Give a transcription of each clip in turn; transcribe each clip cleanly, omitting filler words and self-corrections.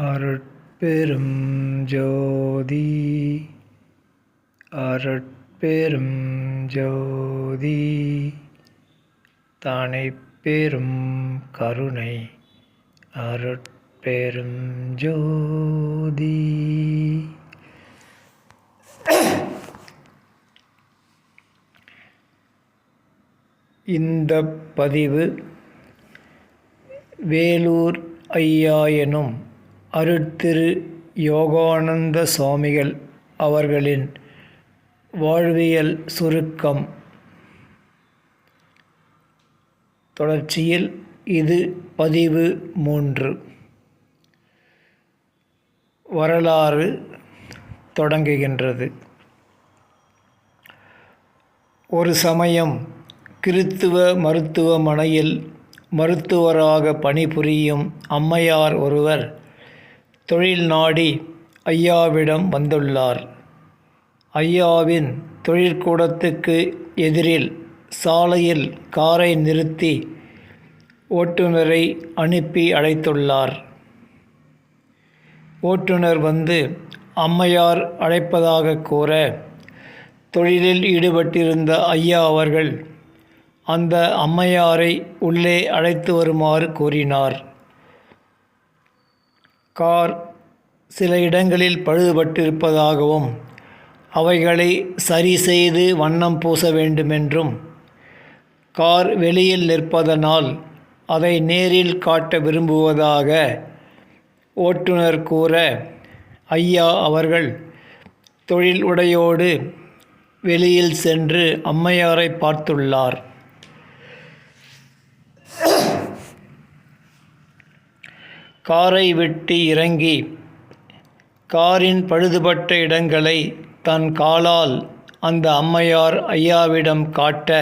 அருட்பெரும் ஜோதி அருட்பெரும் ஜோதி தனிப்பெரும் கருணை அருட்பெரும் ஜோதி. இந்த பதிவு வேலூர் ஐயா எனும் அருட்திரு யோகானந்த சுவாமிகள் அவர்களின் வாழ்வியல் சுருக்கம் தொடர்ச்சியில் இது பதிவு 3. வரலாறு தொடங்குகின்றது. ஒரு சமயம் கிறித்துவ மருத்துவமனையில் மருத்துவராக பணிபுரியும் அம்மையார் ஒருவர் தொழில் நாடி ஐயாவிடம் வந்துள்ளார். ஐயாவின் தொழிற்கூடத்துக்கு எதிரில் சாலையில் காரை நிறுத்தி ஓட்டுநரை அனுப்பி அழைத்துள்ளார். ஓட்டுநர் வந்து அம்மையார் அழைப்பதாக கூற, தொழிலில் ஈடுபட்டிருந்த ஐயா அவர்கள் அந்த அம்மையாரை உள்ளே அழைத்து வருமாறு கூறினார். கார் சில இடங்களில் பழுதுபட்டிருப்பதாகவும் அவைகளை சரி செய்து வண்ணம் பூச வேண்டுமென்றும், கார் வெளியில் நிற்பதனால் அதை நேரில் காட்ட விரும்புவதாக ஓட்டுநர் கூற, ஐயா அவர்கள் தொழில் உடையோடு வெளியில் சென்று அம்மையாரை பார்த்துள்ளார். காரை விட்டு இறங்கி காரின் பழுதுபட்ட இடங்களை தன் காலால் அந்த அம்மையார் ஐயாவிடம் காட்ட,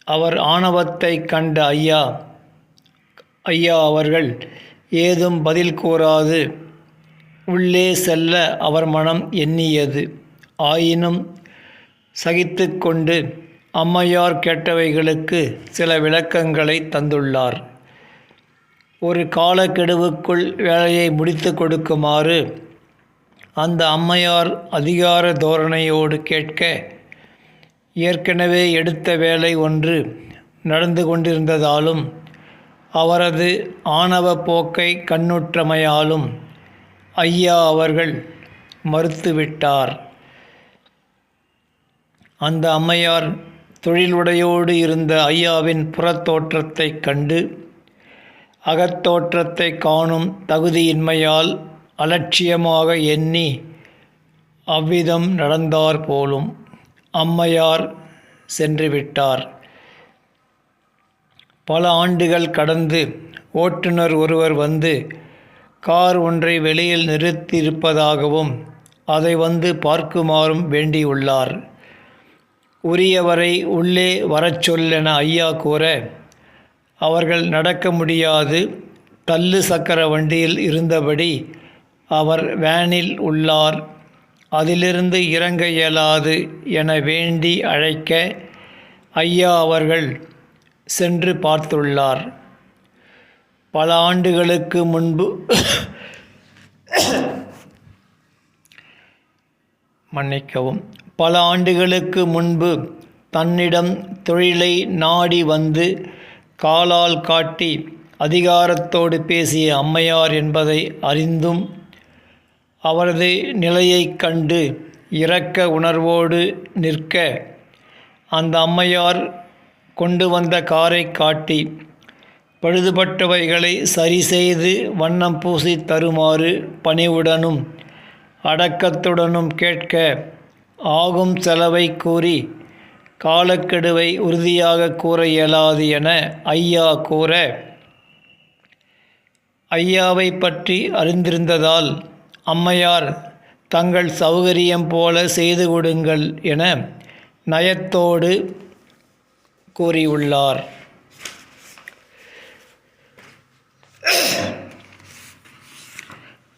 அவர் ஆணவத்தை கண்ட ஐயா அவர்கள் ஏதும் பதில் கூறாது உள்ளே செல்ல அவர் மனம் எண்ணியது. ஆயினும் சகித்து கொண்டு அம்மையார் கேட்டவைகளுக்கு சில விளக்கங்களை தந்துள்ளார். ஒரு காலக்கெடுவுக்குள் வேலையை முடித்து கொடுக்குமாறு அந்த அம்மையார் அதிகார தோரணையோடு கேட்க, ஏற்கனவே எடுத்த வேலை ஒன்று நடந்து கொண்டிருந்ததாலும் அவரது ஆணவ போக்கை கண்ணுற்றமையாலும் ஐயா அவர்கள் மறுத்துவிட்டார். அந்த அம்மையார் தொழிலுடையோடு இருந்த ஐயாவின் புறத்தோற்றத்தை கண்டு அகத்தோற்றத்தை காணும் தகுதியின்மையால் அலட்சியமாக எண்ணி அவ்விதம் நடந்தார் போலும் அம்மையார் சென்றுவிட்டார். பல ஆண்டுகள் கடந்து ஓட்டுநர் ஒருவர் வந்து கார் ஒன்றை வெளியில் நிறுத்தியிருப்பதாகவும் அதை வந்து பார்க்குமாறும் வேண்டியுள்ளார். உரியவரை உள்ளே வரச் சொல்லென ஐயா கூற, அவர்கள் நடக்க முடியாது தள்ளு சக்கர வண்டியில் இருந்தபடி அவர் வேனில் உள்ளார், அதிலிருந்து இறங்க இயலாது என வேண்டி அழைக்க, ஐயா அவர்கள் சென்று பார்த்துள்ளார். பல ஆண்டுகளுக்கு முன்பு பல ஆண்டுகளுக்கு முன்பு தன்னிடம் தொழிலை நாடி வந்து காலால் காட்டி அதிகாரத்தோடு பேசிய அம்மையார் என்பதை அறிந்தும் அவரது நிலையைக் கண்டு இரக்க உணர்வோடு நிற்க, அந்த அம்மையார் கொண்டு வந்த காரை காட்டி பழுதுபட்டவைகளை சரி செய்து வண்ணம் பூசி தருமாறு பணிவுடனும் அடக்கத்துடனும் கேட்க, ஆகும் செலவை கூறி காலக்கெடுவை உறுதியாக கூற இயலாது என ஐயா கூற, ஐயாவை பற்றி அறிந்திருந்ததால் அம்மையார் தங்கள் சௌகரியம் போல செய்து கொடுங்கள் என நயத்தோடு கூறியுள்ளார்.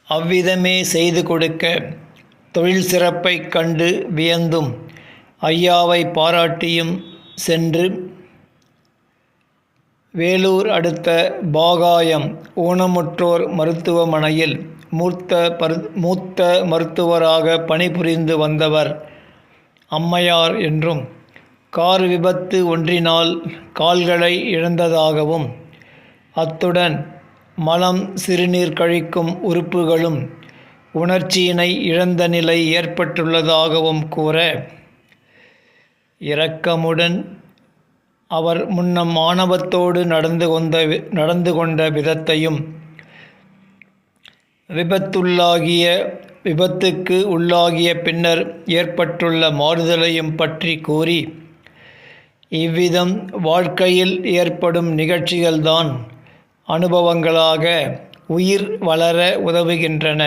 அவ்விதமே செய்து கொடுக்க, தொழில் சிறப்பை கண்டு வியந்தும் ஐயாவை பாராட்டியும் சென்று வேலூர் அடுத்த பாகாயம் ஊனமுற்றோர் மருத்துவமனையில் மூத்த மருத்துவராக பணிபுரிந்து வந்தவர் அம்மையார் என்றும், கார் விபத்து ஒன்றினால் கால்களை இழந்ததாகவும், அத்துடன் மலம் சிறுநீர் கழிக்கும் உறுப்புகளும் உணர்ச்சியினை இழந்த நிலை ஏற்பட்டுள்ளதாகவும் கூற, இரக்கமுடன் அவர் முன்னம் ஆணவத்தோடு நடந்து கொண்ட விதத்தையும், விபத்துக்கு உள்ளாகிய பின்னர் ஏற்பட்டுள்ள மாறுதலையும் பற்றி கூறி, இவ்விதம் வாழ்க்கையில் ஏற்படும் நிகழ்ச்சிகள்தான் அனுபவங்களாக உயிர் வளர உதவுகின்றன.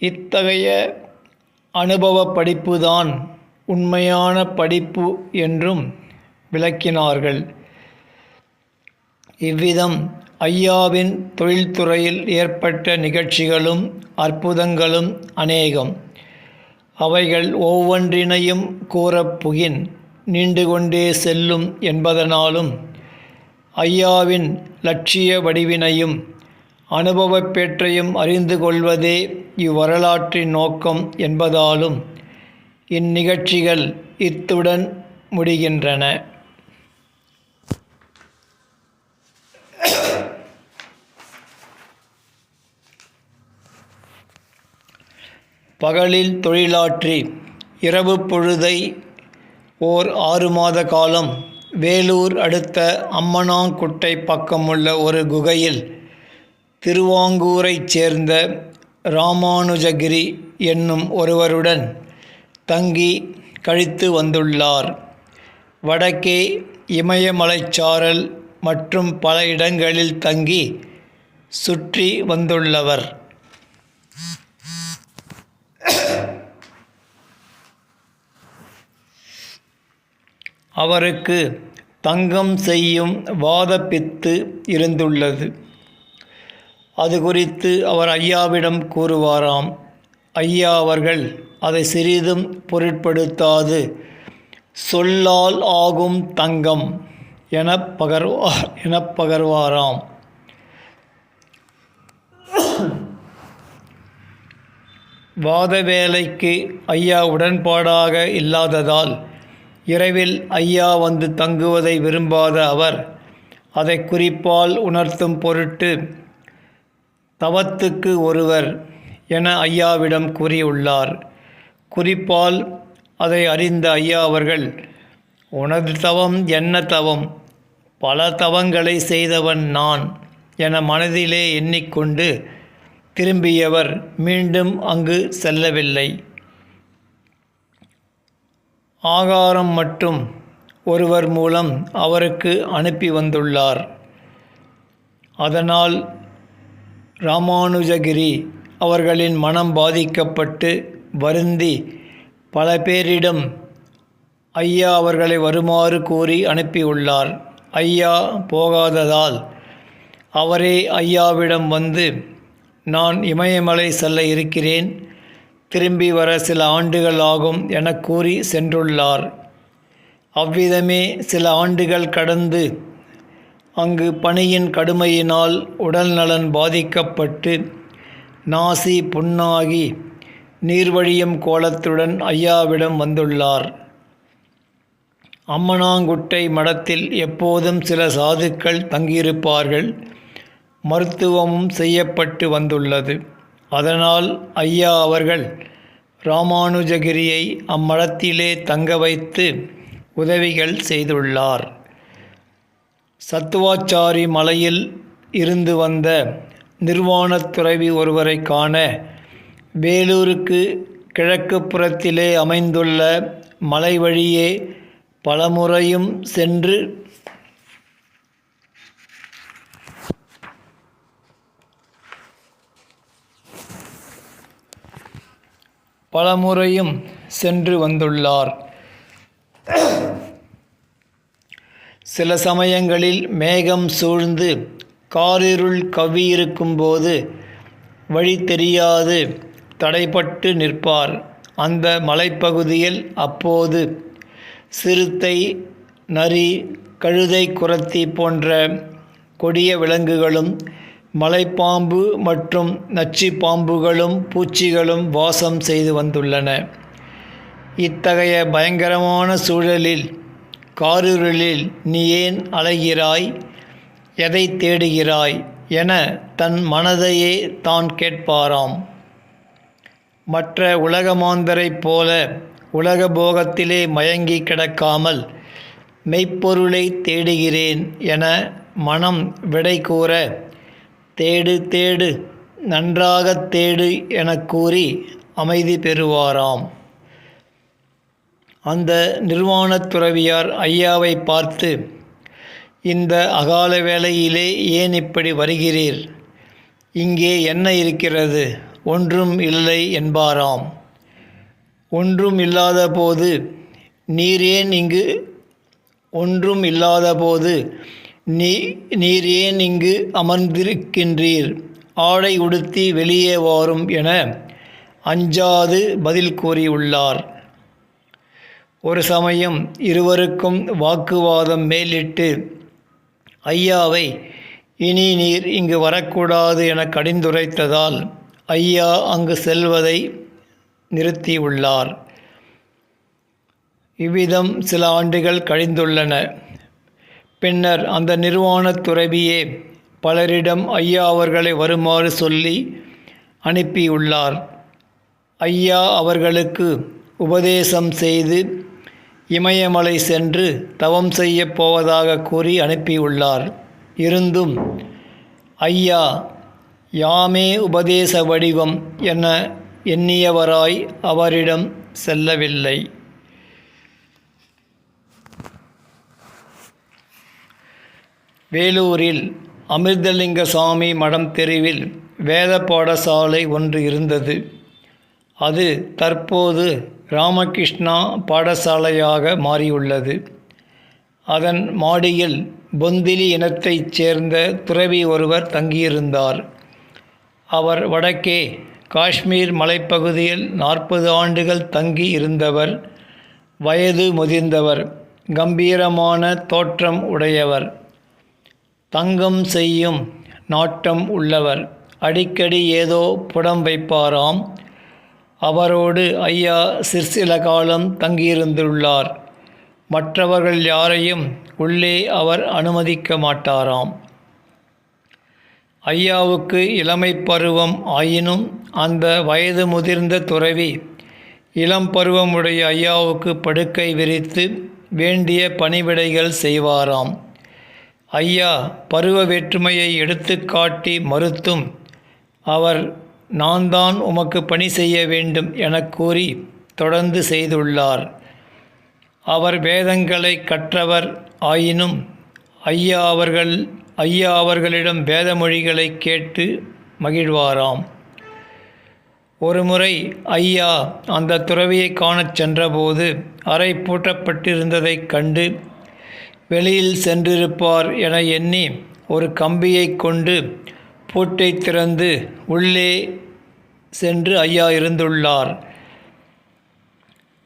இத்தகைய அனுபவ படிப்புதான் உண்மையான படிப்பு என்றும் விளக்கினார்கள். இவ்விதம் ஐயாவின் தொழில்துறையில் ஏற்பட்ட நிகழ்ச்சிகளும் அற்புதங்களும் அநேகம். அவைகள் ஒவ்வொன்றினையும் கூறப்புகின் நீண்டு கொண்டே செல்லும் என்பதனாலும், ஐயாவின் இலட்சிய வடிவினையும் அனுபவப் பேற்றையும் அறிந்து கொள்வதே இவ்வரலாற்றின் நோக்கம் என்பதாலும் இந்நிகழ்ச்சிகள் இத்துடன் முடிகின்றன. பகலில் தொழிலாற்றி இரவு பொழுதை ஓர் 6 மாத காலம் வேலூர் அடுத்த அம்மனாங்குட்டை பக்கமுள்ள ஒரு குகையில் திருவாங்கூரைச் சேர்ந்த ராமானுஜகிரி என்னும் ஒருவருடன் தங்கி கழித்து வந்துள்ளார். வடக்கே இமயமலைச்சாரல் மற்றும் பல இடங்களில் தங்கி சுற்றி வந்துள்ளவர். அவருக்கு தங்கம் செய்யும் வாதப்பித்து இருந்துள்ளது. அது குறித்து அவர் ஐயாவிடம் கூறுவாராம். ஐயா அவர்கள் அதை சிறிதும் பொருட்படுத்தாது சொல்லால் ஆகும் தங்கம் எனப் பகர்வாராம். வாத வேலைக்கு ஐயா உடன்பாடாக இல்லாததால் இரவில் ஐயா வந்து தங்குவதை விரும்பாத அவர் அதை குறிப்பால் உணர்த்தும் பொருட்டு தவத்துக்கு ஒருவர் என ஐயாவிடம் கூறியுள்ளார். குறிப்பால் அதை அறிந்த ஐயா அவர்கள், உனது தவம் என்ன தவம், பல தவங்களை செய்தவன் நான் என மனதிலே எண்ணிக்கொண்டு திரும்பியவர் மீண்டும் அங்கு செல்லவில்லை. ஆகாரம் மட்டும் ஒருவர் மூலம் அவருக்கு அனுப்பி வந்துள்ளார். அதனால் ராமானுஜகிரி அவர்களின் மனம் பாதிக்கப்பட்டு வருந்தி பல பேரிடம் ஐயா அவர்களை வருமாறு கூறி அனுப்பியுள்ளார். ஐயா போகாததால் அவரே ஐயாவிடம் வந்து, நான் இமயமலை செல்ல இருக்கிறேன், திரும்பி வர சில ஆண்டுகள் ஆகும் என கூறி சென்றுள்ளார். அவ்விதமே சில ஆண்டுகள் கடந்து அங்கு பணியின் கடுமையினால் உடல் நலன் பாதிக்கப்பட்டு நாசி புண்ணாகி நீர்வழியும் கோலத்துடன் ஐயாவிடம் வந்துள்ளார். அம்மனாங்குட்டை மடத்தில் எப்போதும் சில சாதுக்கள் தங்கியிருப்பார்கள். மருத்துவமும் செய்யப்பட்டு வந்துள்ளது. அதனால் ஐயா அவர்கள் ராமானுஜகிரியை அம்மடத்திலே தங்க வைத்து உதவிகள் செய்துள்ளார். சத்துவாச்சாரி மலையில் இருந்து வந்த நிர்வாணத் துறவி ஒருவரை காண வேலூருக்கு கிழக்கு புறத்திலே அமைந்துள்ள மலை வழியே பலமுறையும் சென்று வந்துள்ளார். சில சமயங்களில் மேகம் சூழ்ந்து காரிருள் கவ்வியிருக்கும்போது வழி தெரியாது தடைப்பட்டு நிற்பார். அந்த மலைப்பகுதியில் அப்போது சிறுத்தை, நரி, கழுதை குரத்தி போன்ற கொடிய விலங்குகளும் மலைப்பாம்பு மற்றும் நச்சு பாம்புகளும் பூச்சிகளும் வாசம் செய்து வந்துள்ளன. இத்தகைய பயங்கரமான சூழலில் காரிருளில் நீ ஏன் அலைகிறாய், எதை தேடுகிறாய் என தன் மனதையே தான் கேட்பாராம். மற்ற உலகமாந்தரைப் போல உலக போகத்திலே மயங்கி கிடக்காமல் மெய்ப்பொருளை தேடுகிறேன் என மனம் விடை கூற, தேடு தேடு நன்றாகத் தேடு எனக் கூறி அமைதி பெறுவாராம். அந்த நிர்வாணத் துறவியார் ஐயாவை பார்த்து, இந்த அகால வேளையிலே ஏன் இப்படி வருகிறீர், இங்கே என்ன இருக்கிறது, ஒன்றும் இல்லை என்பாராம். ஒன்றும் இல்லாதபோது நீர் ஏன் இங்கு அமர்ந்திருக்கின்றீர், ஆடை உடுத்தி வெளியே வாரும் என அஞ்சாது பதில் கூறியுள்ளார். ஒரு சமயம் இருவருக்கும் வாக்குவாதம் மேலிட்டு ஐயாவை இனி நீர் இங்கு வரக்கூடாது என கடிந்துரைத்ததால் ஐயா அங்கு செல்வதை நிறுத்தியுள்ளார். இவ்விதம் சில ஆண்டுகள் கழிந்துள்ளன. பின்னர் அந்த நிர்வாணத் துறவியே பலரிடம் ஐயா அவர்களை வருமாறு சொல்லி அனுப்பியுள்ளார். ஐயா அவர்களுக்கு உபதேசம் செய்து இமயமலை சென்று தவம் செய்யப் போவதாக கூறி அனுப்பியுள்ளார். இருந்தும் ஐயா யாமே உபதேச வடிவம் என எண்ணியவராய் அவரிடம் செல்லவில்லை. வேலூரில் அமிர்தலிங்கசாமி மடம் தெருவில் வேத பாடசாலை ஒன்று இருந்தது. அது தற்போது ராமகிருஷ்ணா பாடசாலையாக மாறியுள்ளது. அதன் மாடியில் பொந்திலி இனத்தைச் சேர்ந்த துறவி ஒருவர் தங்கியிருந்தார். அவர் வடக்கே காஷ்மீர் மலைப்பகுதியில் 40 ஆண்டுகள் தங்கி இருந்தவர். வயது முதிர்ந்தவர், கம்பீரமான தோற்றம் உடையவர், தங்கம் செய்யும் நாட்டம் உள்ளவர். அடிக்கடி ஏதோ புடம் வைப்பாராம். அவரோடு ஐயா சிற்சில காலம் தங்கியிருந்துள்ளார். மற்றவர்கள் யாரையும் உள்ளே அவர் அனுமதிக்க மாட்டாராம். ஐயாவுக்கு இளமை பருவம் ஆயினும் அந்த வயது முதிர்ந்த துறவி இளம் பருவமுடைய ஐயாவுக்கு படுக்கை விரித்து வேண்டிய பணிவிடைகள் செய்வாராம். ஐயா பருவ வேற்றுமையை எடுத்து காட்டி மறுத்தும் அவர் நான் தான் உமக்கு பணி செய்ய வேண்டும் எனக் கூறி தொடர்ந்து செய்துள்ளார். அவர் வேதங்களை கற்றவர் ஆயினும் ஐயா அவர்களிடம் வேதமொழிகளை கேட்டு மகிழ்வாராம். ஒருமுறை ஐயா அந்த துறவியை காணச் சென்றபோது அறை பூட்டப்பட்டிருந்ததைக் கண்டு வெளியில் சென்றிருப்பார் என எண்ணி ஒரு கம்பியை கொண்டு பூட்டை திறந்து உள்ளே சென்று ஐயா இருந்துள்ளார்.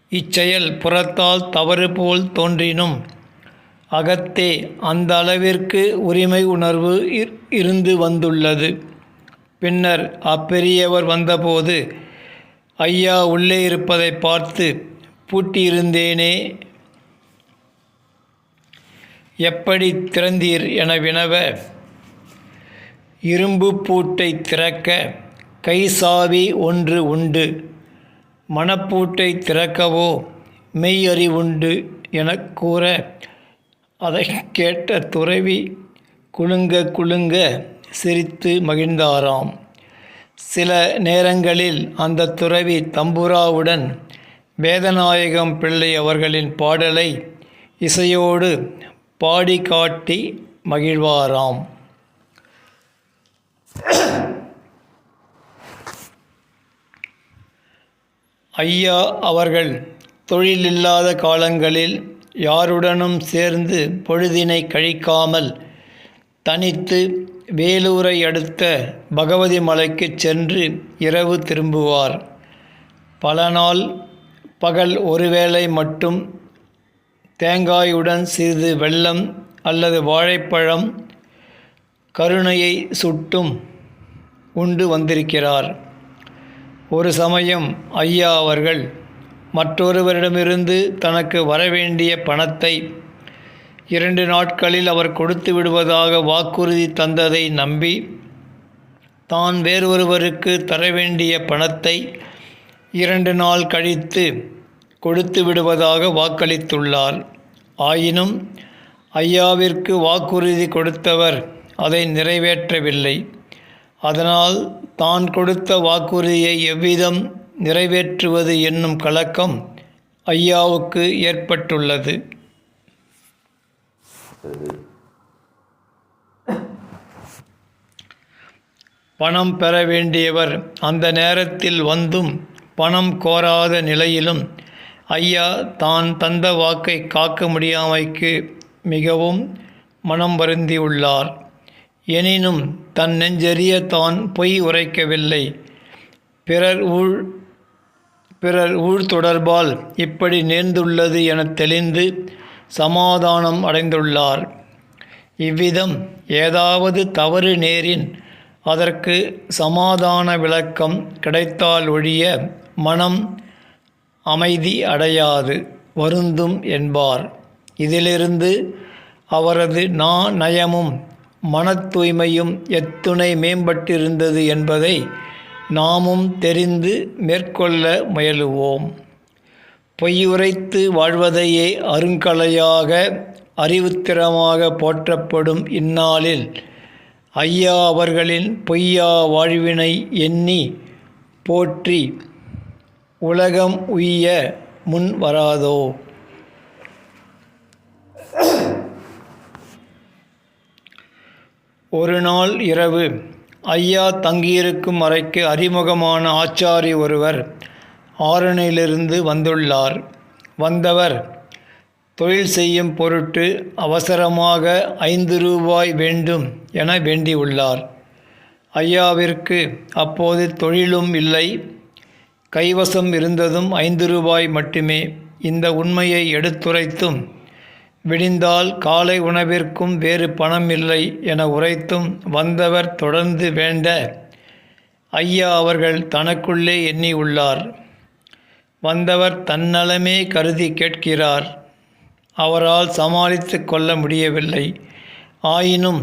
இச்செயல் புறத்தால் தவறு போல் தோன்றினும் அகத்தே அந்த அளவிற்கு உரிமை உணர்வு இருந்து வந்துள்ளது. பின்னர் அப்பெரியவர் வந்தபோது ஐயா உள்ளே இருப்பதை பார்த்து, பூட்டியிருந்தேனே, எப்படி திறந்தீர் என வினவ, இரும்பு பூட்டை திறக்க கைசாவி ஒன்று உண்டு, மனப்பூட்டை திறக்கவோ மெய்யறிவுண்டு எனக் கூற, அதை கேட்ட துறவி குலுங்க குலுங்க சிரித்து மகிழ்ந்தாராம். சில நேரங்களில் அந்த துறவி தம்புராவுடன் வேதநாயகம் பிள்ளை அவர்களின் பாடலை இசையோடு பாடி காட்டி மகிழ்வாராம். ஐயா அவர்கள் தொழிலில்லாத காலங்களில் யாருடனும் சேர்ந்து பொழுதினை கழிக்காமல் தனித்து வேலூரை அடுத்த பகவதி மலைக்கு சென்று இரவு திரும்புவார். பல நாள் பகல் ஒருவேளை மட்டும் தேங்காயுடன் சிறிது வெல்லம் அல்லது வாழைப்பழம் கருணையை சுட்டும் உண்டு வந்திருக்கிறார். ஒரு சமயம் ஐயா அவர்கள் மற்றொருவரிடமிருந்து தனக்கு வரவேண்டிய பணத்தை 2 நாட்களில் அவர் கொடுத்து விடுவதாக வாக்குறுதி தந்ததை நம்பி தான் வேறொருவருக்கு தரவேண்டிய பணத்தை 2 நாள் கழித்து கொடுத்து விடுவதாக வாக்களித்துள்ளார். ஆயினும் ஐயாவிற்கு வாக்குறுதி கொடுத்தவர் அதை நிறைவேற்றவில்லை. அதனால் தான் கொடுத்த வாக்குறுதியை எவ்விதம் நிறைவேற்றுவது என்னும் கலக்கம் ஐயாவுக்கு ஏற்பட்டுள்ளது. பணம் பெற வேண்டியவர் அந்த நேரத்தில் வந்தும் பணம் கோராத நிலையிலும் ஐயா தான் தந்த வாக்கை காக்க முடியாமைக்கு மிகவும் மனம் வருந்தியுள்ளார். எனினும் தன் நெஞ்செறிய தான் பொய் உரைக்கவில்லை. பிறர் ஊழ் தொடர்பால் இப்படி நேர்ந்துள்ளது என தெளிந்து சமாதானம் அடைந்துள்ளார். இவ்விதம் ஏதாவது தவறு நேரின் அதற்கு சமாதான விளக்கம் கிடைத்தால் ஒழிய மனம் அமைதி அடையாது, வருந்தும் என்பார். இதிலிருந்து அவரது நயமும் மன தூய்மையும் எத்துணை மேம்பட்டிருந்தது என்பதை நாமும் தெரிந்து மேற்கொள்ள முயலுவோம். பொய்யுரைத்து வாழ்வதையே அருங்கலையாக அறிவுத்திறமாக போற்றப்படும் இந்நாளில் ஐயா அவர்களின் பொய்யா வாழ்வினை எண்ணி போற்றி உலகம் உய்ய முன் வராதோ? ஒரு நாள் இரவு ஐயா தங்கியிருக்கும் அறைக்கு அறிமுகமான ஆச்சாரி ஒருவர் ஆரணியிலிருந்து வந்துள்ளார். வந்தவர் தொழில் செய்யும் பொருட்டு அவசரமாக 5 ரூபாய் வேண்டும் என வேண்டியுள்ளார். ஐயாவிற்கு அப்போது தொழிலும் இல்லை, கைவசம் இருந்ததும் 5 ரூபாய் மட்டுமே. இந்த உண்மையை எடுத்துரைத்தும் விடிந்தால் காலை உணவிற்கும் வேறு பணம் இல்லை என உரைத்தும் வந்தவர் தொடர்ந்து வேண்ட ஐயா அவர்கள் தனக்குள்ளே எண்ணியுள்ளார். வந்தவர் தன்னலமே கருதி கேட்கிறார். அவரால் சமாளித்து கொள்ள முடியவில்லை. ஆயினும்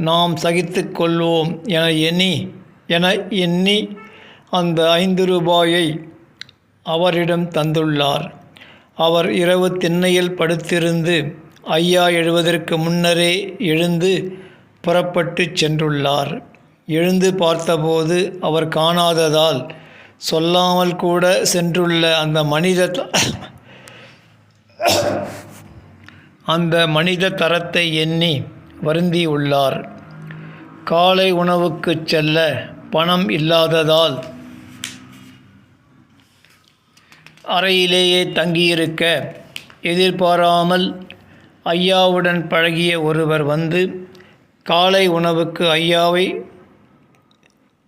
நாம் சகித்து கொள்வோம் என எண்ணி அந்த 5 ரூபாயை அவரிடம் தந்துள்ளார். அவர் இரவு திண்ணையில் படுத்திருந்து ஐயா எழுவதற்கு முன்னரே எழுந்து புறப்பட்டு சென்றுள்ளார். எழுந்து பார்த்தபோது அவர் காணாததால் சொல்லாமல் கூட சென்றுள்ள அந்த மனித தரத்தை எண்ணி வருந்தியுள்ளார். காலை உணவுக்கு செல்ல பணம் இல்லாததால் அறையிலேயே தங்கியிருக்க எதிர்பாராமல் ஐயாவுடன் பழகிய ஒருவர் வந்து காலை உணவுக்கு ஐயாவை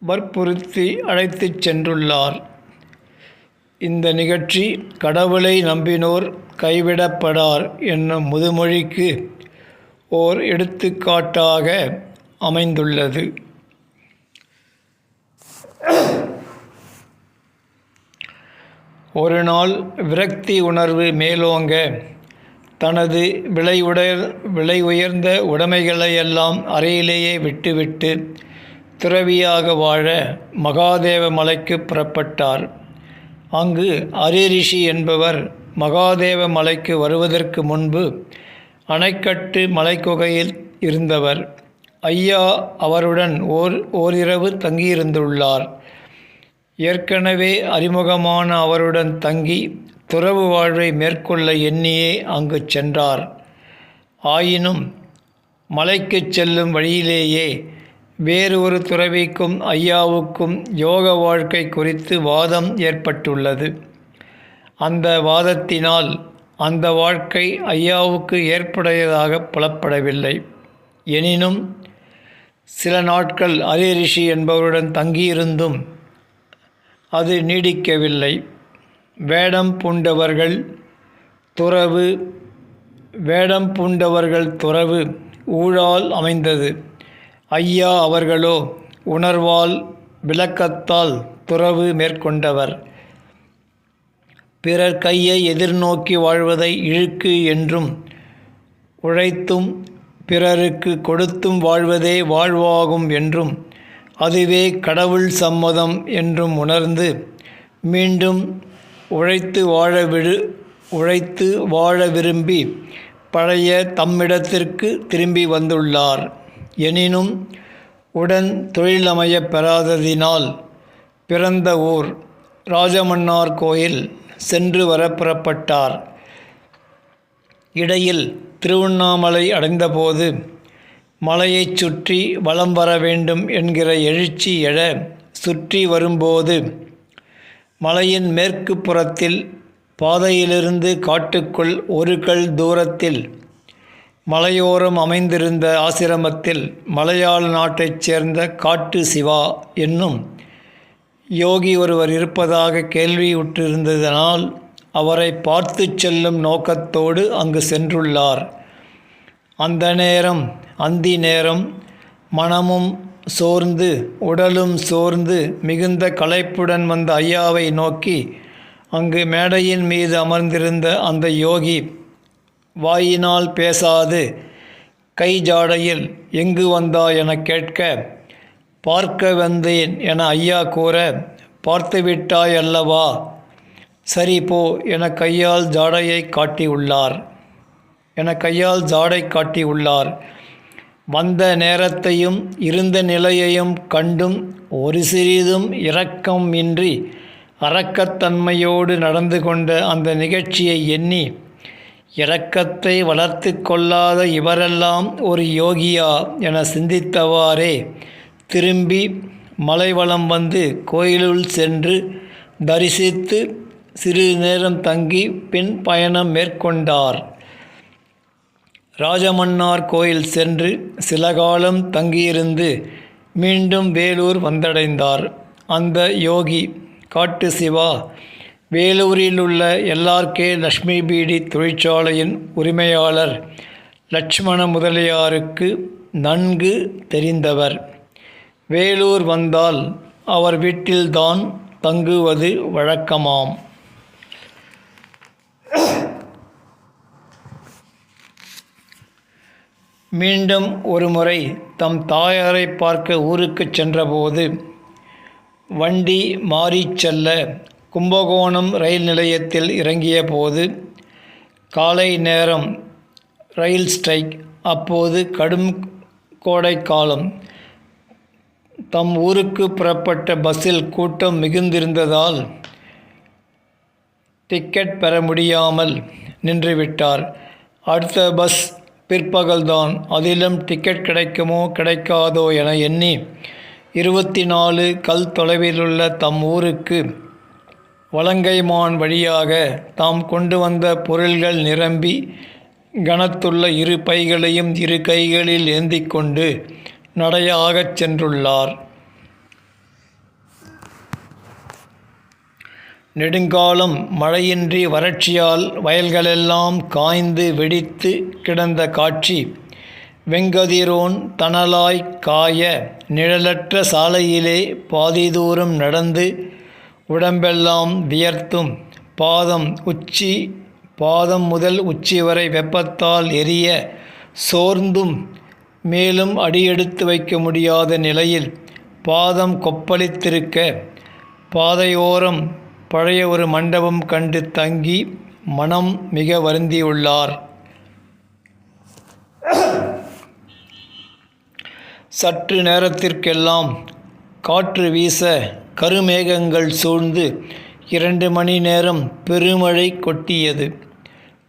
வற்புறுத்தி அழைத்துச் சென்றுள்ளார். இந்த நிகழ்ச்சி கடவுளை நம்பினோர் கைவிடப்படார் என்னும் முதுமொழிக்கு ஓர் எடுத்துக்காட்டாக அமைந்துள்ளது. ஒரு நாள் விரக்தி உணர்வு மேலோங்க தனது விலை உயர்ந்த உடைமைகளையெல்லாம் அறையிலேயே விட்டுவிட்டு துறவியாக வாழ மகாதேவ மலைக்கு புறப்பட்டார். அங்கு அரிரிஷி என்பவர் மகாதேவ மலைக்கு வருவதற்கு முன்பு அணைக்கட்டு மலைக்குகையில் இருந்தவர். ஐயா அவருடன் ஓரிரவு தங்கியிருந்துள்ளார். ஏற்கனவே அறிமுகமான அவருடன் தங்கி துறவு வாழ்வை மேற்கொள்ள எண்ணியே அங்கு சென்றார். ஆயினும் மலைக்கு செல்லும் வழியிலேயே வேறு ஒரு துறவிக்கும் ஐயாவுக்கும் யோக வாழ்க்கை குறித்து வாதம் ஏற்பட்டுள்ளது. அந்த வாதத்தினால் அந்த வாழ்க்கை ஐயாவுக்கு ஏற்புடையதாக புலப்படவில்லை. எனினும் சில நாட்கள் அரிரிஷி என்பவருடன் தங்கியிருந்தும் அது நீடிக்கவில்லை. வேடம் பூண்டவர்கள் துறவு வேடம் பூண்டவர்கள் துறவு ஊழால் அமைந்தது. ஐயா அவர்களோ உணர்வால் விளக்கத்தால் துறவு மேற்கொண்டவர். பிறர் கையை எதிர்நோக்கி வாழ்வதை இழுக்கு என்றும், உழைத்தும் பிறருக்கு கொடுத்தும் வாழ்வதே வாழ்வாகும் என்றும், அதுவே கடவுள் சம்மதம் என்றும் உணர்ந்து மீண்டும் உழைத்து வாழ விரும்பி பழைய தம்மிடத்திற்கு திரும்பி வந்துள்ளார். எனினும் உடன் தொழிலமையப் பெறாததினால் பிறந்த ஊர் ராஜமன்னார் கோயில் சென்று வர புறப்பட்டார். இடையில் திருவண்ணாமலை அடைந்தபோது மலையைச் சுற்றி வலம் வர வேண்டும் என்கிற எழுச்சி எழ சுற்றி வரும்போது மலையின் மேற்கு புறத்தில் பாதையிலிருந்து காட்டுக்குள் ஒரு கல் தூரத்தில் மலையோரம் அமைந்திருந்த ஆசிரமத்தில் மலையாள நாட்டைச் சேர்ந்த காட்டு சிவா என்னும் யோகி ஒருவர் இருப்பதாக கேள்வியுற்றிருந்ததனால் அவரை பார்த்து செல்லும் நோக்கத்தோடு அங்கு சென்றுள்ளார். அந்த நேரம் அந்தி நேரம், மனமும் சோர்ந்து உடலும் சோர்ந்து மிகுந்த களைப்புடன் வந்த ஐயாவை நோக்கி அங்கு மேடையின் மீது அமர்ந்திருந்த அந்த யோகி வாயினால் பேசாது கை ஜாடையில் எங்கு வந்தாய் என கேட்க, பார்க்க வந்தேன் என ஐயா கூற, பார்த்துவிட்டாய் அல்லவா, சரி போ என கையால் ஜாடை காட்டியுள்ளார். வந்த நேரத்தையும் இருந்த நிலையையும் கண்டும் ஒரு சிறிதும் இரக்கம் இன்றி இரக்கத்தன்மையோடு நடந்து கொண்ட அந்த நிகழ்ச்சியை எண்ணி, இரக்கத்தை வளர்த்து கொள்ளாத இவரெல்லாம் ஒரு யோகியா என சிந்தித்தவாறே திரும்பி மலைவலம் வந்து கோயிலுள் சென்று தரிசித்து சிறிது நேரம் தங்கி பின் பயணம் மேற்கொண்டார். ராஜமன்னார் கோயில் சென்று சில காலம் தங்கியிருந்து மீண்டும் வேலூர் வந்தடைந்தார். அந்த யோகி காட்டு சிவா வேலூரில் உள்ள எல்ஆர்கே லட்சுமி பீடி தொழிற்சாலையின் உரிமையாளர் லட்சுமண முதலியாருக்கு நன்கு தெரிந்தவர். வேலூர் வந்தால் அவர் வீட்டில்தான் தங்குவது வழக்கமாம். மீண்டும் ஒருமுறை தம் தாயாரை பார்க்க ஊருக்குச் சென்றபோது வண்டி மாறிச் செல்ல கும்பகோணம் ரயில் நிலையத்தில் இறங்கிய போது காலை நேரம் ரயில் ஸ்ட்ரைக். அப்போது கடும் கோடை காலம். தம் ஊருக்கு புறப்பட்ட பஸ்ஸில் கூட்டம் மிகுந்திருந்ததால் டிக்கெட் பெற முடியாமல் நின்றுவிட்டார். அடுத்த பஸ் பிற்பகல்தான். அதிலும் டிக்கெட் கிடைக்குமோ கிடைக்காதோ என எண்ணி 24 கல் தொலைவிலுள்ள தம் ஊருக்கு வலங்கைமான் வழியாக தாம் கொண்டு வந்த பொருள்கள் நிரம்பி கனத்துள்ள 2 பைகளையும் 2 கைகளில் ஏந்தி கொண்டு நடையாகச் சென்றுள்ளார். நெடுங்காலம் மழையின்றி வறட்சியால் வயல்களெல்லாம் காய்ந்து வெடித்து கிடந்த காட்சி வெங்கதிரோன் தணலாய் காய நிழலற்ற சாலையிலே பாதி தூரம் நடந்து உடம்பெல்லாம் வியர்த்தும் பாதம் முதல் உச்சி வரை வெப்பத்தால் எரிய சோர்ந்தும் மேலும் அடியெடுத்து வைக்க முடியாத நிலையில் பாதம் கொப்பளித்திருக்க பாதையோரம் பழைய ஒரு மண்டபம் கண்டு தங்கி மனம் மிக வருந்தியுள்ளார். சற்று நேரத்திற்கெல்லாம் காற்று வீச கருமேகங்கள் சூழ்ந்து 2 மணி நேரம் பெருமழை கொட்டியது.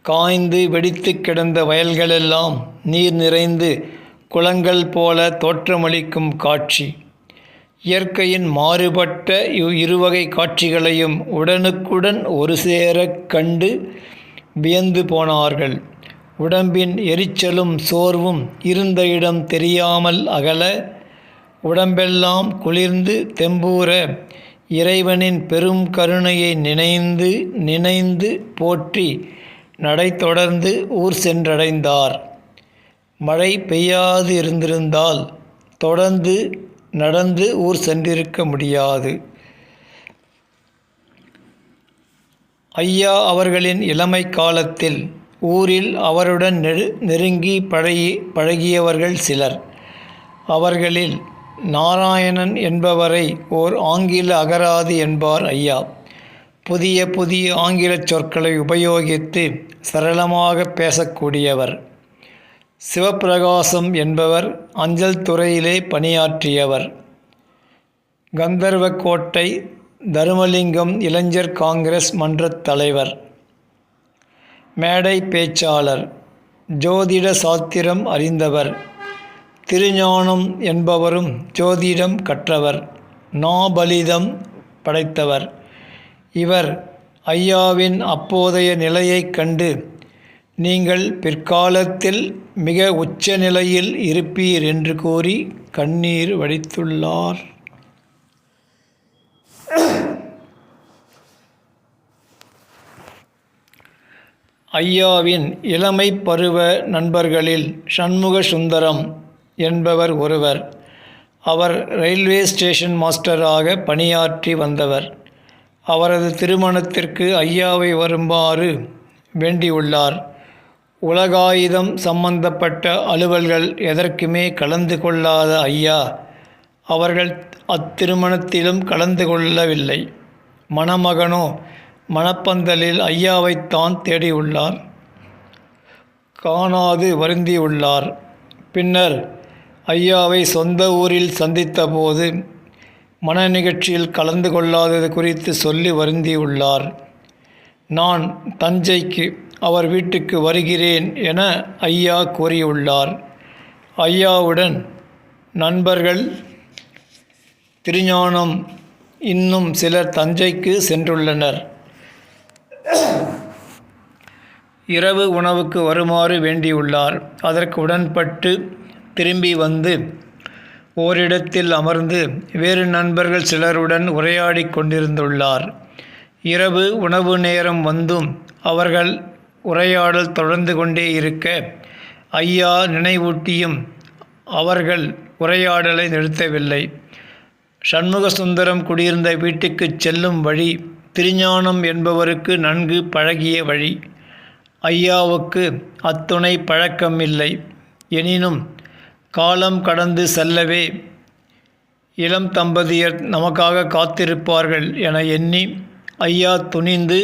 காய்ந்து வெடித்து கிடந்த வயல்களெல்லாம் நீர் நிறைந்து குளங்கள் போல தோற்றமளிக்கும் காட்சி. இயற்கையின் மாறுபட்ட இருவகை காட்சிகளையும் உடனுக்குடன் ஒரு சேரக் கண்டு வியந்து போனார்கள். உடம்பின் எரிச்சலும் சோர்வும் இருந்த இடம் தெரியாமல் அகல, உடம்பெல்லாம் குளிர்ந்து தெம்பூர இறைவனின் பெரும் கருணையை நினைந்து போற்றி நடை தொடர்ந்து ஊர் சென்றடைந்தார். மழை பெய்யாது இருந்திருந்தால் தொடர்ந்து நடந்து ஊர் சென்றிருக்க முடியாது. ஐயா அவர்களின் இளமை காலத்தில் ஊரில் அவருடன் நெருங்கி பழகியவர்கள் சிலர். அவர்களில் நாராயணன் என்பவரை ஓர் ஆங்கில அகராதி என்பார் ஐயா. புதிய புதிய ஆங்கிலச் சொற்களை உபயோகித்து சரளமாக பேசக்கூடியவர். சிவப்பிரகாசம் என்பவர் அஞ்சல் துறையிலே பணியாற்றியவர். கந்தர்வக்கோட்டை தருமலிங்கம் இளைஞர் காங்கிரஸ் மன்றத் தலைவர். மேடை பேச்சாளர். ஜோதிட சாத்திரம் அறிந்தவர். திருஞானம் என்பவரும் ஜோதிடம் கற்றவர். நாபலிதம் படைத்தவர். இவர் ஐயாவின் அப்போதைய நிலையைக் கண்டு, நீங்கள் பிற்காலத்தில் மிக உச்ச நிலையில் இருப்பீர் என்று கூறி கண்ணீர் வடித்துள்ளார். ஐயாவின் இளமை பருவ நண்பர்களில் சண்முக சுந்தரம் என்பவர் ஒருவர். அவர் ரயில்வே ஸ்டேஷன் மாஸ்டராக பணியாற்றி வந்தவர். அவரது திருமணத்திற்கு ஐயாவை வருமாறு வேண்டியுள்ளார். உலகாயுதம் சம்பந்தப்பட்ட அலுவல்கள் எதற்குமே கலந்து கொள்ளாத ஐயா அவர்கள் அத்திருமணத்திலும் கலந்து கொள்ளவில்லை. மணமகனோ மணப்பந்தலில் ஐயாவைத்தான் தேடியுள்ளார். காணாது வருந்தியுள்ளார். பின்னர் ஐயாவை சொந்த ஊரில் சந்தித்தபோது மன நிகழ்ச்சியில் கலந்து கொள்ளாதது குறித்து சொல்லி வருந்தியுள்ளார். நான் தஞ்சைக்கு அவர் வீட்டுக்கு வருகிறேன் என ஐயா கூறியுள்ளார். ஐயாவுடன் நண்பர்கள் திருஞானம் இன்னும் சிலர் தஞ்சைக்கு சென்றுள்ளனர். இரவு உணவுக்கு வருமாறு வேண்டியுள்ளார். அதற்கு உடன்பட்டு திரும்பி வந்து ஓரிடத்தில் அமர்ந்து வேறு நண்பர்கள் சிலருடன் உரையாடி கொண்டிருந்துள்ளார். இரவு உணவு நேரம் வந்தும் அவர்கள் உரையாடல் தொடர்ந்து கொண்டே இருக்க ஐயா நினைவூட்டியும் அவர்கள் உரையாடலை நிறுத்தவில்லை. சண்முகசுந்தரம் குடியிருந்த வீட்டுக்கு செல்லும் வழி திருஞானம் என்பவருக்கு நன்கு பழகிய வழி. ஐயாவுக்கு அத்துணை பழக்கம் இல்லை. எனினும் காலம் கடந்து செல்லவே இளம் தம்பதியர் நமக்காக காத்திருப்பார்கள் என எண்ணி ஐயா துணிந்து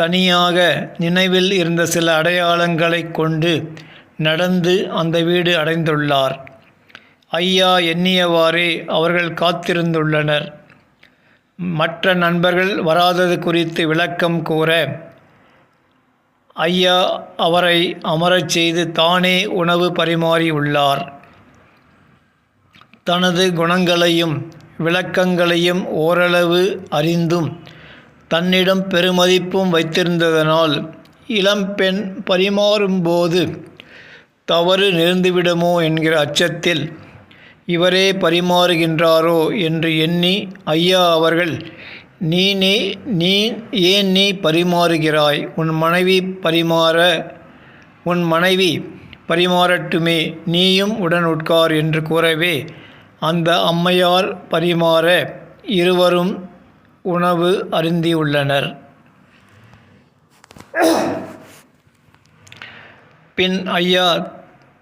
தனியாக நினைவில் இருந்த சில அடையாளங்களை கொண்டு நடந்து அந்த வீடு அடைந்துள்ளார். ஐயா எண்ணியவாறே அவர்கள் காத்திருந்துள்ளனர். மற்ற நண்பர்கள் வராதது குறித்து விளக்கம் கூற ஐயா அவரை அமரச் செய்து தானே உணவு பரிமாறியுள்ளார். தனது குணங்களையும் விளக்கங்களையும் ஓரளவு அறிந்தும் தன்னிடம் பெருமதிப்பும் வைத்திருந்ததனால் இளம்பெண் பரிமாறும்போது தவறு நேர்ந்துவிடுமோ என்கிற அச்சத்தில் இவரே பரிமாறுகின்றாரோ என்று எண்ணி ஐயா அவர்கள், நீ ஏன் பரிமாறுகிறாய்? உன் மனைவி பரிமாறட்டுமே, நீயும் உடன் உட்கார் என்று கூறவே அந்த அம்மையார் பரிமாற இருவரும் உணவு அருந்தியுள்ளனர். பின் ஐயா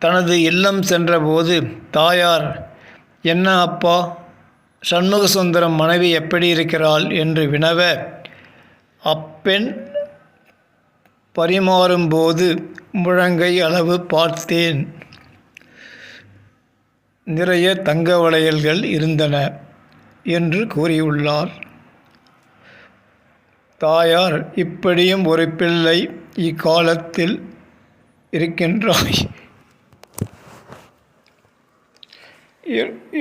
தனது இல்லம் சென்றபோது தாயார், என்ன அப்பா, சண்முகசுந்தரம் மனைவி எப்படி இருக்கிறாள் என்று வினவ, அப்பெண் பரிமாறும்போது முழங்கை அளவு பார்த்தேன். நிறைய தங்க வளையல்கள் இருந்தன என்று கூறியுள்ளார். தாயார், இப்படியும் ஒரு பிள்ளை இக்காலத்தில் இருக்கின்றாய்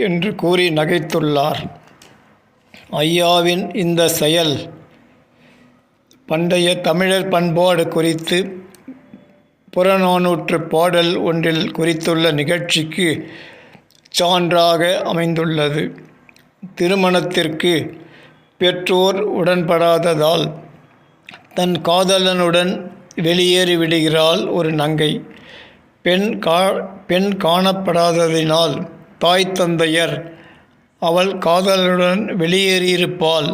என்று கூறி நகைத்துள்ளார். ஐயாவின் இந்த செயல் பண்டைய தமிழர் பண்பாடு குறித்து புறநானூற்று பாடல் ஒன்றில் குறித்துள்ள நிகழ்ச்சிக்கு சான்றாக அமைந்துள்ளது. திருமணத்திற்கு பெற்றோர் உடன்படாததால் தன் காதலனுடன் வெளியேறி விடுகிறாள் ஒரு நங்கை. பெண் காணப்படாததினால் தாய் தந்தையர் அவள் காதலனுடன் வெளியேறியிருப்பாள்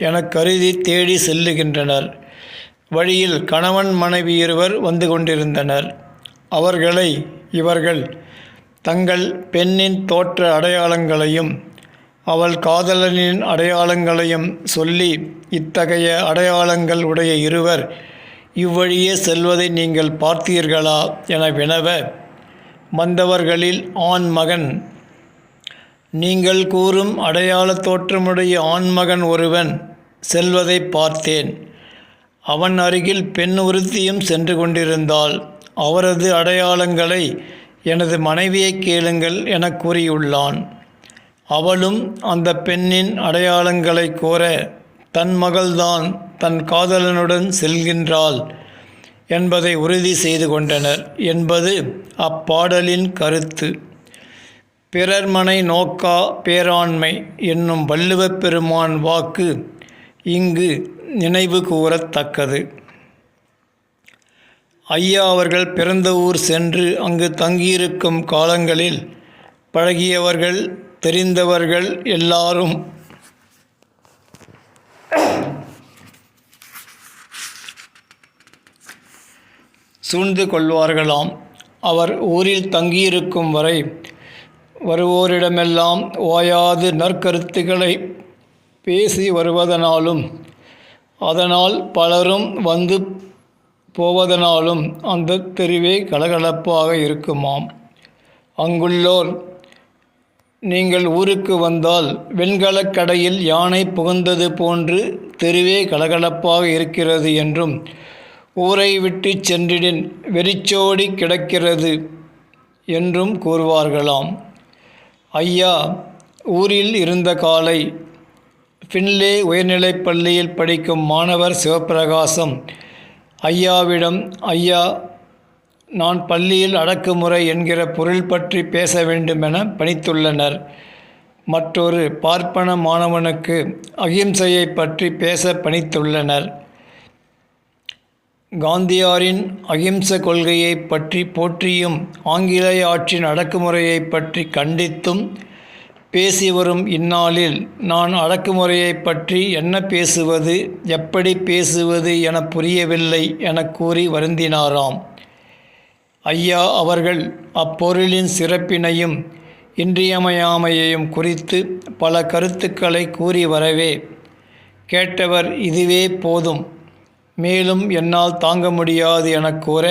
எனக் கருதி தேடி செல்லுகின்றனர். வழியில் கணவன் மனைவி இருவர் வந்து கொண்டிருந்தனர். அவர்களை இவர்கள் தங்கள் பெண்ணின் தோற்ற அடையாளங்களையும் அவள் காதலனின் அடையாளங்களையும் சொல்லி, இத்தகைய அடையாளங்கள் உடைய இருவர் இவ்வழியே செல்வதை நீங்கள் பார்த்தீர்களா என வினவ, வந்தவர்களில் ஆண்மகன், நீங்கள் கூறும் அடையாள தோற்றமுடைய ஆண்மகன் ஒருவன் செல்வதை பார்த்தேன். அவன் அருகில் பெண் ஒருத்தியும் சென்று கொண்டிருந்தாள். அவரது அடையாளங்களை எனது மனைவியை கேளுங்கள் என கூறியுள்ளான். அவளும் அந்த பெண்ணின் அடையாளங்களை கூற, தன் மகள்தான் தன் காதலனுடன் செல்கின்றாள் என்பதை உறுதி செய்து கொண்டனர் என்பது அப்பாடலின் கருத்து. பிறர் மனை நோக்கா பேராண்மை என்னும் வள்ளுவப் பெருமான் வாக்கு இங்கு நினைவு கூறத்தக்கது. ஐயா அவர்கள் பிறந்த ஊர் சென்று அங்கு தங்கியிருக்கும் காலங்களில் பழகியவர்கள், தெரிந்தவர்கள் எல்லாரும் சூழ்ந்து கொள்வார்களாம். அவர் ஊரில் தங்கியிருக்கும் வரை வருவோரிடமெல்லாம் ஓயாது நற்கருத்துக்களை பேசி வருவதனாலும் அதனால் பலரும் வந்து போவதனாலும் அந்த தெருவே கலகலப்பாக இருக்குமாம். அங்குள்ளோர், நீங்கள் ஊருக்கு வந்தால் வெண்கலக் கடையில் யானை புகுந்தது போன்று தெருவே கலகலப்பாக இருக்கிறது என்றும், ஊரை விட்டு சென்றிடின் வெறிச்சோடி கிடக்கிறது என்றும் கூறுவார்களாம். ஐயா ஊரில் இருந்த காலை ஃபின்லே உயர்நிலைப் பள்ளியில் படிக்கும் மாணவர் சிவப்பிரகாசம் ஐயாவிடம், ஐயா, நான் பள்ளியில் அடக்குமுறை என்கிற பொருள் பற்றி பேச வேண்டுமென பணித்துள்ளனர். மற்றொரு பார்ப்பன மாணவனுக்கு அகிம்சையை பற்றி பேச பணித்துள்ளனர். காந்தியாரின் அகிம்சை கொள்கையை பற்றி போற்றியும் ஆங்கிலேய ஆட்சியின் அடக்குமுறையை பற்றி கண்டித்தும் பேசி வரும் இந்நாளில் நான் அடக்குமுறையை பற்றி என்ன பேசுவது, எப்படி பேசுவது என புரியவில்லை என கூறி வருந்தினாராம். ஐயா அவர்கள் அப்பொருளின் சிறப்பினையும் இன்றியமையாமையையும் குறித்து பல கருத்துக்களை கூறி வரவே, கேட்டவர் இதுவே போதும், மேலும் என்னால் தாங்க முடியாது எனக் கூற,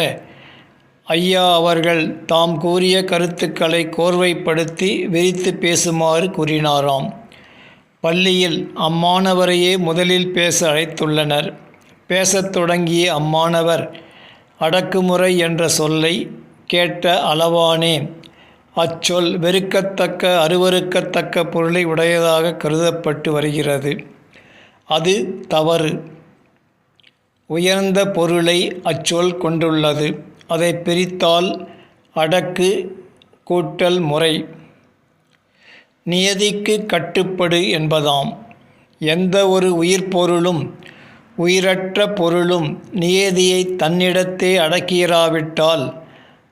ஐயா அவர்கள் தாம் கூறிய கருத்துக்களை கோர்வைப்படுத்தி விரித்து பேசுமாறு கூறினாராம். பள்ளியில் அம்மாணவரையே முதலில் பேச அழைத்துள்ளனர். பேசத் தொடங்கிய அம்மாணவர், அடக்குமுறை என்ற சொல்லை கேட்ட அளவானே அச்சொல் வெறுக்கத்தக்க அருவருக்கத்தக்க பொருளை உடையதாக கருதப்பட்டு வருகிறது. அது தவறு. உயர்ந்த பொருளை அச்சொல் கொண்டுள்ளது. அதை பிரித்தால் அடக்கு கூட்டல் முறை, நியதிக்கு கட்டுப்படு என்பதாம். எந்த ஒரு உயிர்ப்பொருளும் உயிரற்ற பொருளும் நியதியை தன்னிடத்தே அடக்கியிராவிட்டால்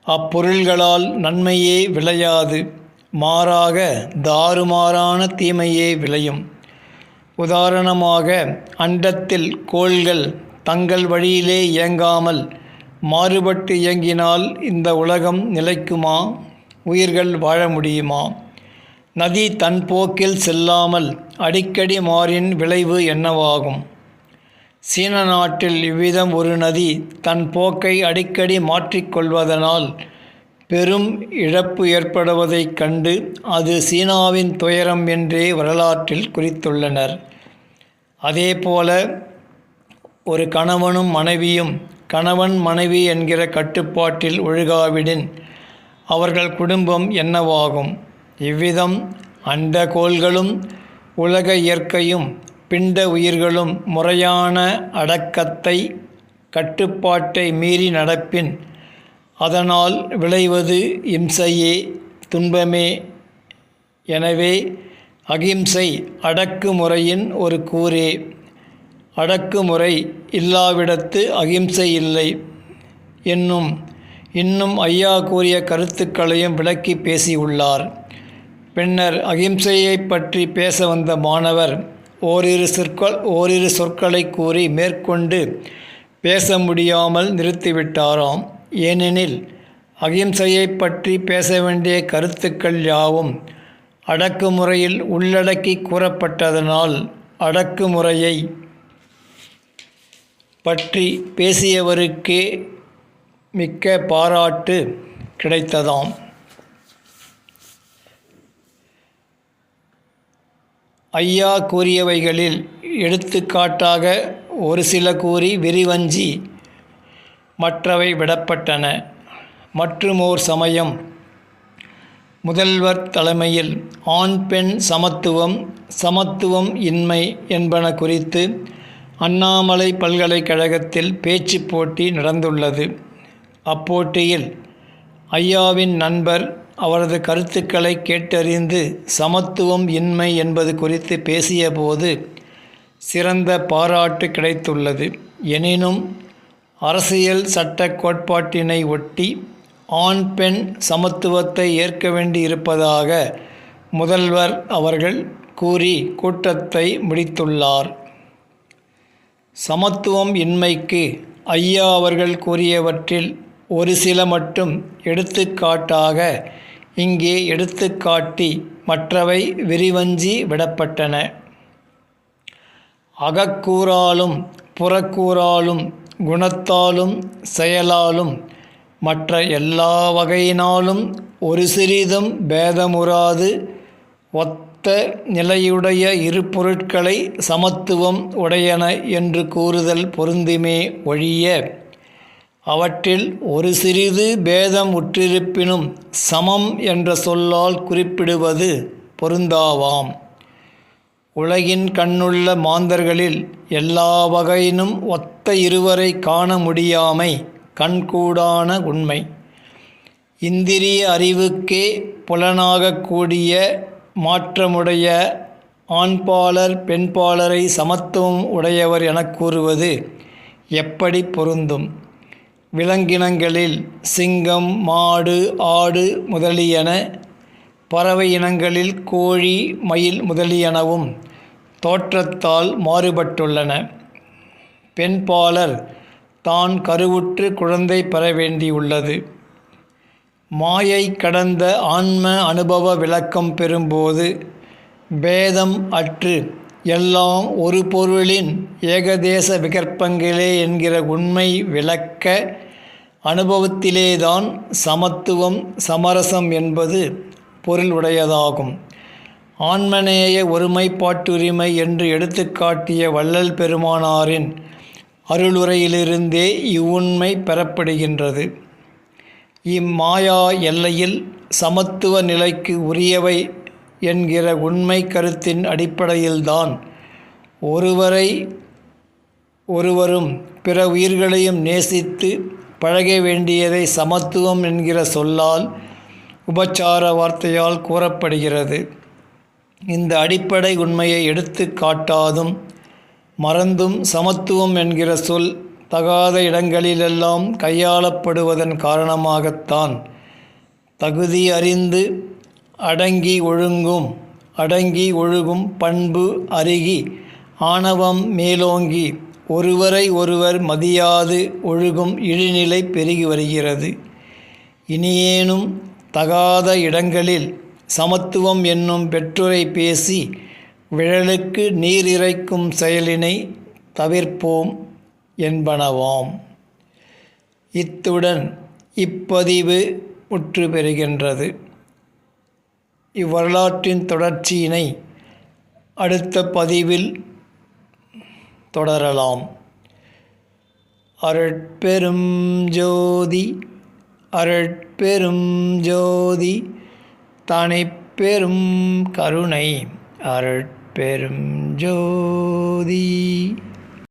அப்பொருள்களால் நன்மையே விளையாது, மாறாக தாறுமாறான தீமையே விளையும். உதாரணமாக, அண்டத்தில் கோள்கள் தங்கள் வழியிலே இயங்காமல் மாறுபட்டு இயங்கினால் இந்த உலகம் நிலைக்குமா? உயிர்கள் வாழ முடியுமா? நதி தன் போக்கில் செல்லாமல் அடிக்கடி மாறின் விளைவு என்னவாகும்? சீன நாட்டில் இவ்விதம் ஒரு நதி தன் போக்கை அடிக்கடி மாற்றிக்கொள்வதனால் பெரும் இழப்பு ஏற்படுவதைக் கண்டு அது சீனாவின் துயரம் என்றே வரலாற்றில் குறித்துள்ளனர். அதேபோல ஒரு கணவனும் மனைவியும் கணவன் மனைவி என்கிற கட்டுப்பாட்டில் ஒழுகாவிடின் அவர்கள் குடும்பம் என்னவாகும்? இவ்விதம் அண்டகோள்களும் உலக இயற்கையும் பிண்ட உயிர்களும் முறையான அடக்கத்தை கட்டுப்பாட்டை மீறி நடப்பின் அதனால் விளைவது இம்சையே, துன்பமே. எனவே அகிம்சை அடக்குமுறையின் ஒரு கூறே. அடக்குமுறை இல்லாவிடத்து அகிம்சை இல்லை. இன்னும் ஐயா கூறிய கருத்துக்களையும் விளக்கி பேசியுள்ளார். பின்னர் அகிம்சையைப் பற்றி பேச வந்த மாணவர் ஓரிரு சொற்களை கூறி மேற்கொண்டு பேச முடியாமல் நிறுத்திவிட்டாராம். ஏனெனில் அகிம்சையைப் பற்றி பேச வேண்டிய கருத்துக்கள் யாவும் அடக்குமுறையில் உள்ளடக்கி கூறப்பட்டதனால் அடக்குமுறையை பற்றி பேசியவருக்கே மிக்க பாராட்டு கிடைத்ததாம். ஐயா கூறியவைகளில் எடுத்துக்காட்டாக ஒரு சில கூறி விரிவஞ்சி மற்றவை விடப்பட்டன. மற்றுமோர் சமயம் முதல்வர் தலைமையில் ஆண் பெண் சமத்துவம் இன்மை என்பன குறித்து அண்ணாமலை பல்கலைக்கழகத்தில் பேச்சு போட்டி நடந்துள்ளது. அப்போட்டியில் ஐயாவின் நண்பர் அவரது கருத்துக்களை கேட்டறிந்து சமத்துவம் இன்மை என்பது குறித்து பேசியபோது சிறந்த பாராட்டு கிடைத்துள்ளது. எனினும் அரசியல் சட்ட கோட்பாட்டினை ஒட்டி ஆண் பெண் சமத்துவத்தை ஏற்க வேண்டி இருப்பதாக முதல்வர் அவர்கள் கூறி கூட்டத்தை முடித்துள்ளார். சமத்துவம் இன்மைக்கு ஐயா அவர்கள் கூறியவற்றில் ஒரு சில மட்டும் எடுத்துக்காட்டாக இங்கே எடுத்துக்காட்டி மற்றவை விரிவஞ்சி விடப்பட்டன. அகக்கூறாலும் புறக்கூறாலும் குணத்தாலும் செயலாலும் மற்ற எல்லா வகையினாலும் ஒரு சிறிதும் பேதமுறாது ஒத்த நிலையுடைய இரு பொருட்களை சமத்துவம் உடையன என்று கூறுதல் பொருந்துமே ஒழிய அவற்றில் ஒரு சிறிது பேதம் உற்றிருப்பினும் சமம் என்ற சொல்லால் குறிப்பிடுவது பொருந்தாவாம். உலகின் கண்ணுள்ள மாந்தர்களில் எல்லா வகையினும் ஒத்த இருவரை காண முடியாமை கண்கூடான உண்மை. இந்திரிய அறிவுக்கே புலனாகக்கூடிய மாற்றமுடைய ஆண்பாலர் பெண்பாலரை சமத்துவம் உடையவர் எனக் கூறுவது எப்படி பொருந்தும்? விலங்கினங்களில் சிங்கம், மாடு, ஆடு முதலியன, பறவை இனங்களில் கோழி, மயில் முதலியனவும் தோற்றத்தால் மாறுபட்டுள்ளன. பெண்பாலர் தான் கருவுற்று குழந்தை பெற வேண்டியுள்ளது. மாயை கடந்த ஆன்ம அனுபவ விளக்கம் பெறும்போது பேதம் அற்று எல்லாம் ஒரு பொருளின் ஏகதேச விகற்பங்களே என்கிற உண்மை விளக்க அனுபவத்திலேதான் சமத்துவம் சமரசம் என்பது பொருள் உடையதாகும். ஆன்மநேய ஒருமைப்பாட்டுரிமை என்று எடுத்துக்காட்டிய வள்ளல் பெருமானாரின் அருளுரையிலிருந்தே இவ்வுண்மை பெறப்படுகின்றது. இம்மாயா எல்லையில் சமத்துவ நிலைக்கு உரியவை என்கிற உண்மை கருத்தின் அடிப்படையில்தான் ஒருவரும் பிற உயிர்களையும் நேசித்து பழக வேண்டியதை சமத்துவம் என்கிற சொல்லால் உபச்சார வார்த்தையால் கூறப்படுகிறது. இந்த அடிப்படை உண்மையை எடுத்து காட்டாதும் மறந்தும் சமத்துவம் என்கிற சொல் தகாத இடங்களிலெல்லாம் கையாளப்படுவதன் காரணமாகத்தான் தகுதி அறிந்து அடங்கி ஒழுகும் பண்பு அருகி ஆணவம் மேலோங்கி ஒருவரை ஒருவர் மதியாது ஒழுகும் இழிநிலை பெருகி வருகிறது. இனியேனும் தகாத இடங்களில் சமத்துவம் என்னும் பெற்றுரை பேசி விழலுக்கு நீர் இறைக்கும் செயலினை தவிர்ப்போம் என்பனவாம். இத்துடன் இப்பதிவு முற்று பெறுகின்றது. இவ்வரலாற்றின் தொடர்ச்சியினை அடுத்த பதிவில் தொடரலாம். அருட்பெரும் ஜோதி அருட்பெரும் ஜோதி தனிப்பெரும் கருணை அருட்பெரும் ஜோதி.